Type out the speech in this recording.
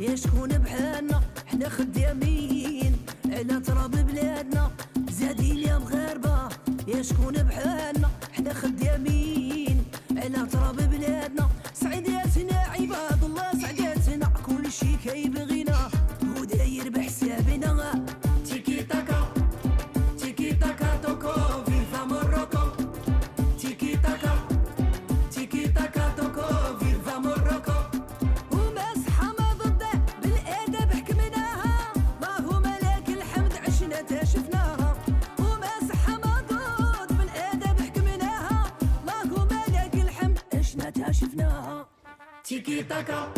يا شكون بحالنا حنا خدامين على تراب بلادنا زادين يا مغاربة. يا شكون بحالنا حنا خدامين على تراب بلادنا. سعيداتنا عباد الله سعيداتنا كل شي كيبغينا وداير بحسابنا. تيكي تاكا تيكي تاكا توكو فيفا موروكو. تيكي تاكا تيكي تاكا توكو فيفا موروكو. ومسحة ما ضده بالادب حكمناها ما هو ملاك الحمد عشنا تشفناها. ومسحة ما ضد بالادب حكمناها ما هو ملاك الحمد عشنا تشفناها. تيكي تاكا